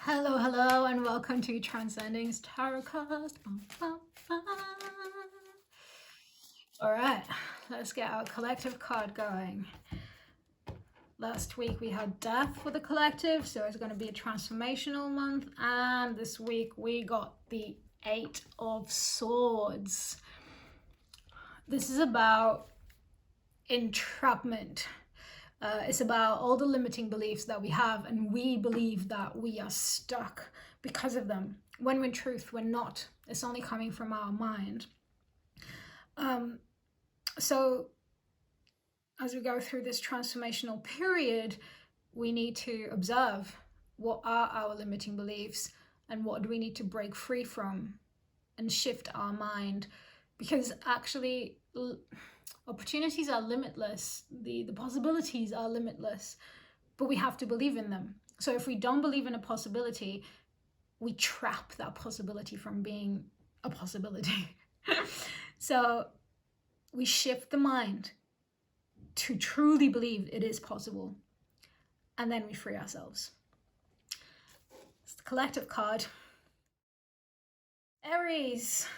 Hello, hello, and welcome to Transcend-Ing Tarotcast. All right, let's get our collective card going. Last week we had death for the collective, so it's going to be a transformational month. And this week we got the Eight of Swords. This is about entrapment. It's about all the limiting beliefs that we have, and we believe that we are stuck because of them, when in truth we're not. It's only coming from our mind. So as we go through this transformational period, we need to observe what are our limiting beliefs and what do we need to break free from and shift our mind, because actually opportunities are limitless, the possibilities are limitless, but we have to believe in them. So if we don't believe in a possibility, we trap that possibility from being a possibility. So we shift the mind to truly believe it is possible, and then we free ourselves. It's the collective card. Aries,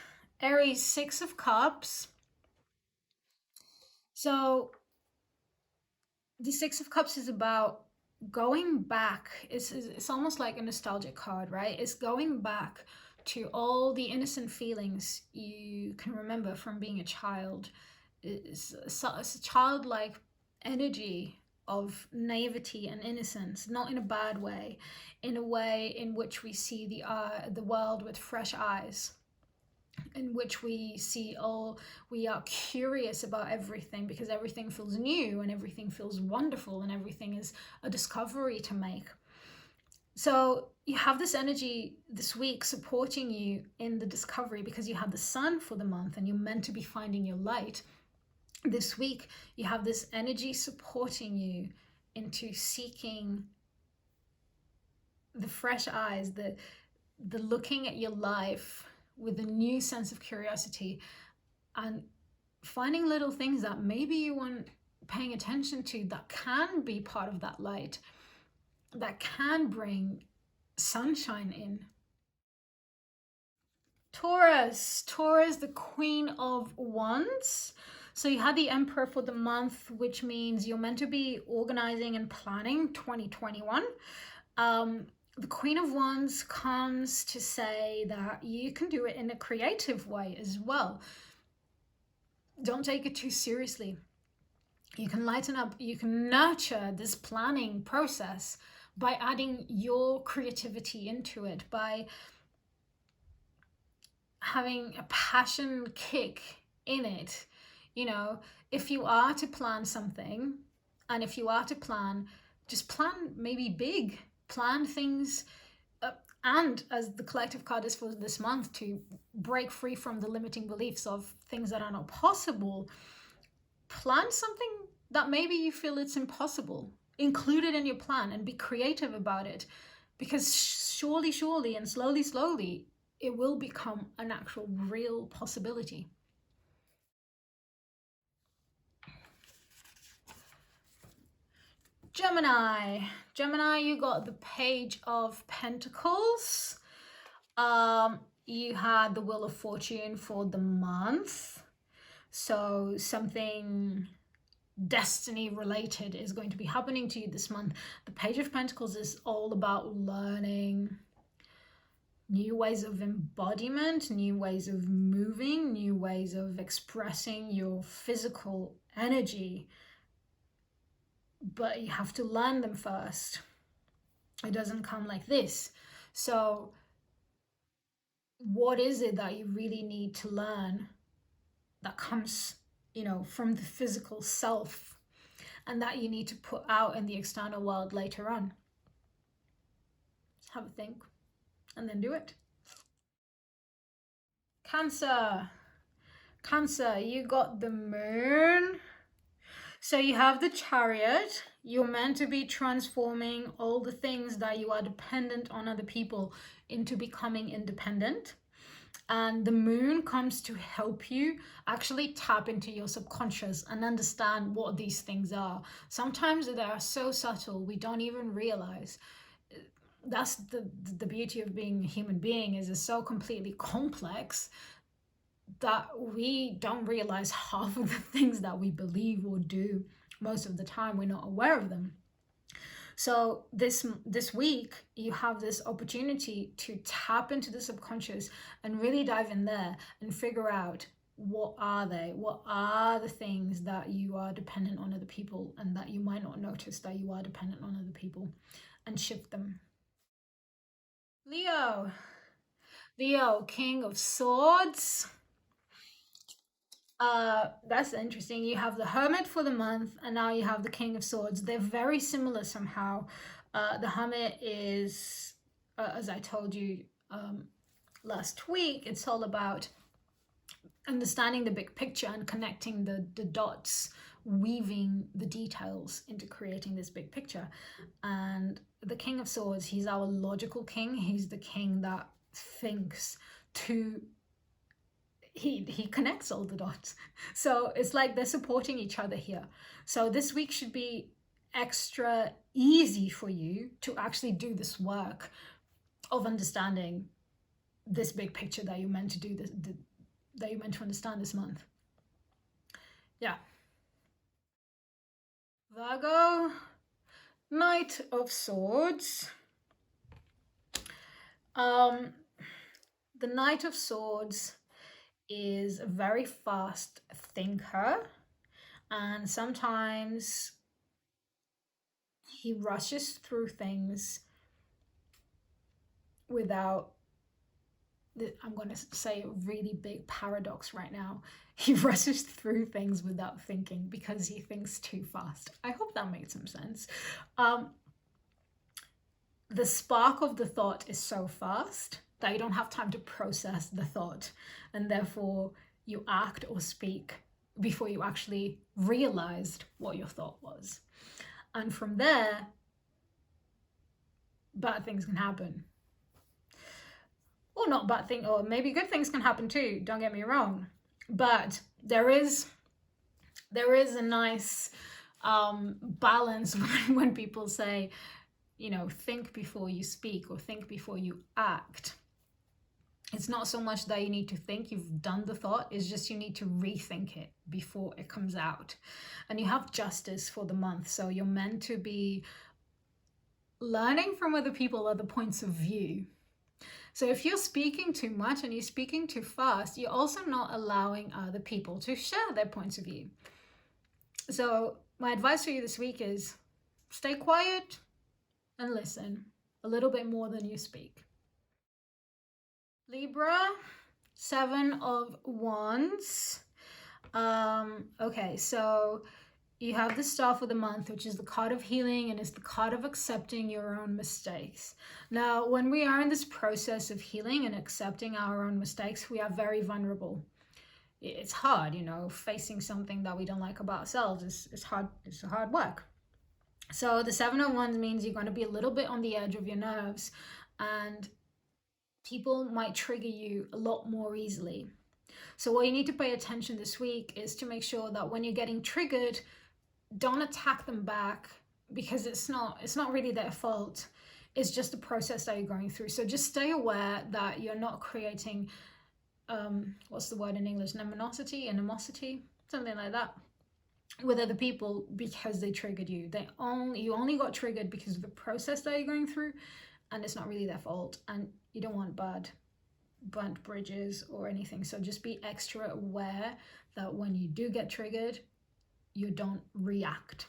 Six of Cups. So the Six of Cups is about going back. It's almost like a nostalgic card, right? It's going back to all the innocent feelings you can remember from being a child. It's a childlike energy of naivety and innocence, not in a bad way, in a way in which we see the world with fresh eyes, in which we are curious about everything, because everything feels new and everything feels wonderful and everything is a discovery to make. So you have this energy this week supporting you in the discovery, because you have the sun for the month and you're meant to be finding your light. This week you have this energy supporting you into seeking the fresh eyes, the looking at your life with a new sense of curiosity, and finding little things that maybe you weren't paying attention to that can be part of that light, that can bring sunshine in. Taurus, the Queen of Wands. So you had the Emperor for the month, which means you're meant to be organizing and planning 2021. The Queen of Wands comes to say that you can do it in a creative way as well. Don't take it too seriously. You can lighten up, you can nurture this planning process by adding your creativity into it, by having a passion kick in it. You know, if you are to plan something, and if you are to plan, just plan maybe big. Plan things, and as the collective card is for this month, to break free from the limiting beliefs of things that are not possible. Plan something that maybe you feel it's impossible. Include it in your plan and be creative about it, because surely and slowly it will become an actual real possibility. Gemini, you got the Page of Pentacles. You had the Wheel of Fortune for the month. So something destiny related is going to be happening to you this month. The Page of Pentacles is all about learning new ways of embodiment, new ways of moving, new ways of expressing your physical energy. But you have to learn them first. It doesn't come like this. So what is it that you really need to learn that comes, from the physical self, and that you need to put out in the external world later on? Just have a think and then do it. Cancer, you got the Moon. So you have the Chariot. You're meant to be transforming all the things that you are dependent on other people into becoming independent. And the Moon comes to help you actually tap into your subconscious and understand what these things are. Sometimes they are so subtle we don't even realize. that's the beauty of being a human being, is it's so completely complex that we don't realize half of the things that we believe or do. Most of the time we're not aware of them. So this week you have this opportunity to tap into the subconscious and really dive in there and figure out, what are the things that you are dependent on other people and that you might not notice that you are dependent on other people, and shift them. Leo, King of Swords. That's interesting. You have the Hermit for the month, and now you have the King of Swords. They're very similar somehow. The Hermit is, as I told you last week, it's all about understanding the big picture and connecting the dots, weaving the details into creating this big picture. And the King of Swords, he's our logical king. He's the king that thinks to he connects all the dots. So it's like they're supporting each other here. So this week should be extra easy for you to actually do this work of understanding this big picture that you're meant to do, that you're meant to understand this month. Yeah. Virgo, Knight of Swords. The Knight of Swords is a very fast thinker, and sometimes he rushes through things without, I'm going to say a really big paradox right now. He rushes through things without thinking because he thinks too fast. I hope that makes some sense. The spark of the thought is so fast that you don't have time to process the thought, and therefore you act or speak before you actually realized what your thought was. And from there, bad things can happen. Or not bad things, or maybe good things can happen too, don't get me wrong. But there is a nice balance when people say, think before you speak or think before you act. It's not so much that you need to think you've done the thought, it's just you need to rethink it before it comes out. And you have Justice for the month, so you're meant to be learning from other people, other points of view. So if you're speaking too much and you're speaking too fast, you're also not allowing other people to share their points of view. So my advice for you this week is stay quiet and listen a little bit more than you speak. Libra, 7 of Wands. Okay, so you have the Star for the month, which is the card of healing, and it's the card of accepting your own mistakes. Now, when we are in this process of healing and accepting our own mistakes, we are very vulnerable. It's hard, facing something that we don't like about ourselves is hard. It's a hard work. So the 7 of Wands means you're going to be a little bit on the edge of your nerves, and people might trigger you a lot more easily. So what you need to pay attention this week is to make sure that when you're getting triggered, don't attack them back, because it's not really their fault. It's just a process that you're going through. So just stay aware that you're not creating, what's the word in English? Animosity, something like that, with other people because they triggered you. You only got triggered because of the process that you're going through, and it's not really their fault. And you don't want burnt bridges or anything. So just be extra aware that when you do get triggered, you don't react.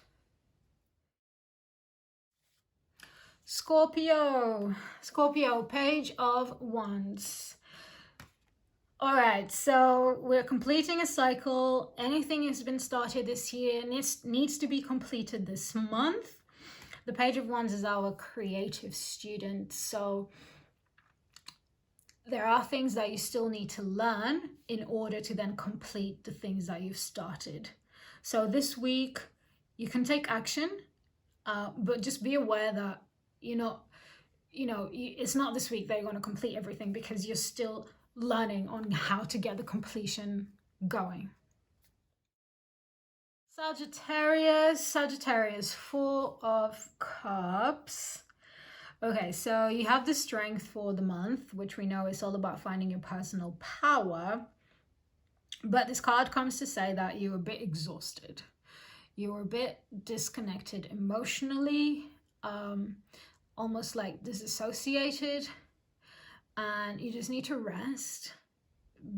Scorpio, Page of Wands. All right, so we're completing a cycle. Anything has been started this year needs to be completed this month. The Page of Wands is our creative student, so there are things that you still need to learn in order to then complete the things that you've started. So this week you can take action, but just be aware that it's not this week that you're going to complete everything, because you're still learning on how to get the completion going. Sagittarius, 4 of Cups. Okay, so you have the strength for the month, which we know is all about finding your personal power. But this card comes to say that you're a bit exhausted. You're a bit disconnected emotionally, almost like disassociated, and you just need to rest,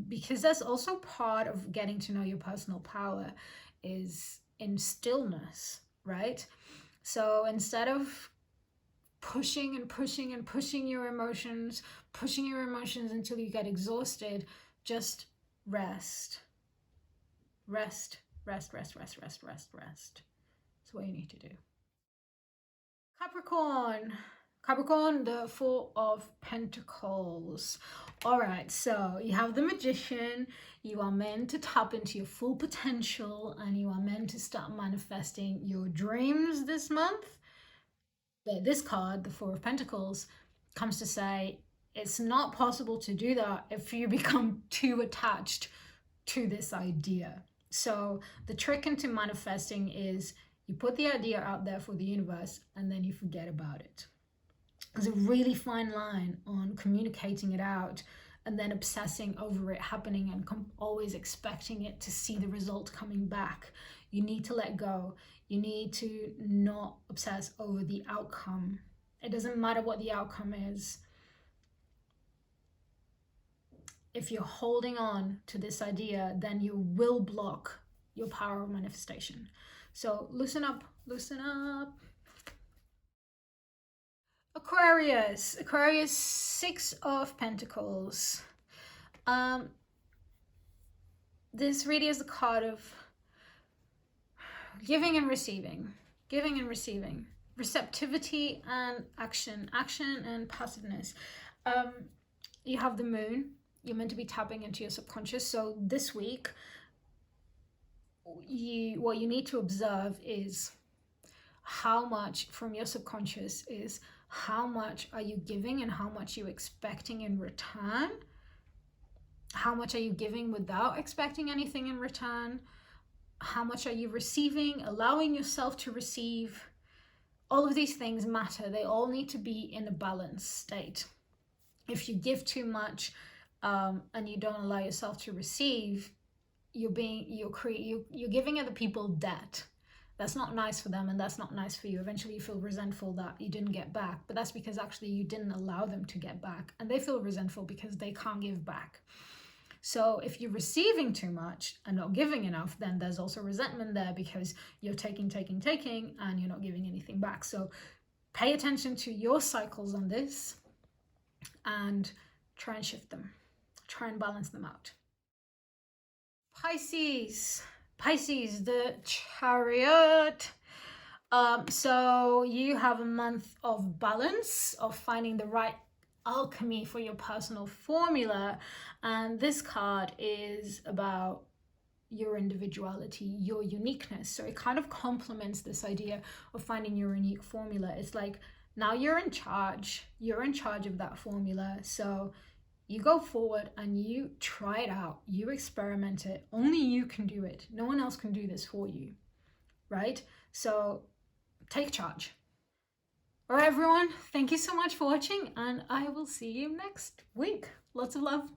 because that's also part of getting to know your personal power, is in stillness, right? So instead of pushing and pushing and pushing your emotions, until you get exhausted, just rest. Rest, rest, rest, rest, rest, rest, rest. That's what you need to do. Capricorn. Capricorn, the Four of Pentacles. All right, so you have the Magician. You are meant to tap into your full potential, and you are meant to start manifesting your dreams this month. But this card, the Four of Pentacles, comes to say it's not possible to do that if you become too attached to this idea. So the trick into manifesting is you put the idea out there for the universe and then you forget about it. There's a really fine line on communicating it out and then obsessing over it happening and always expecting it to see the result coming back. You need to let go. You need to not obsess over the outcome. It doesn't matter what the outcome is. If you're holding on to this idea, then you will block your power of manifestation. So loosen up, loosen up. Aquarius. Aquarius, Six of Pentacles. This really is a card of giving and receiving. Giving and receiving. Receptivity and action. Action and passiveness. You have the moon. You're meant to be tapping into your subconscious. So this week, what you need to observe is how much from your subconscious is how much are you giving and how much you expecting in return. How much are you giving without expecting anything in return? How much are you receiving, allowing yourself to receive? All of these things matter. They all need to be in a balanced state. If you give too much and you don't allow yourself to receive, you're giving other people debt. That's not nice for them and that's not nice for you. Eventually you feel resentful that you didn't get back, but that's because actually you didn't allow them to get back, and they feel resentful because they can't give back. So if you're receiving too much and not giving enough, then there's also resentment there because you're taking and you're not giving anything back. So pay attention to your cycles on this and try and shift them. Try and balance them out. Pisces, the Chariot. So you have a month of balance, of finding the right alchemy for your personal formula, and this card is about your individuality, your uniqueness. So it kind of complements this idea of finding your unique formula. It's like now you're in charge of that formula. So you go forward and you try it out, you experiment it. Only you can do it. No one else can do this for you, right? So take charge. All right, everyone, thank you so much for watching, and I will see you next week. Lots of love.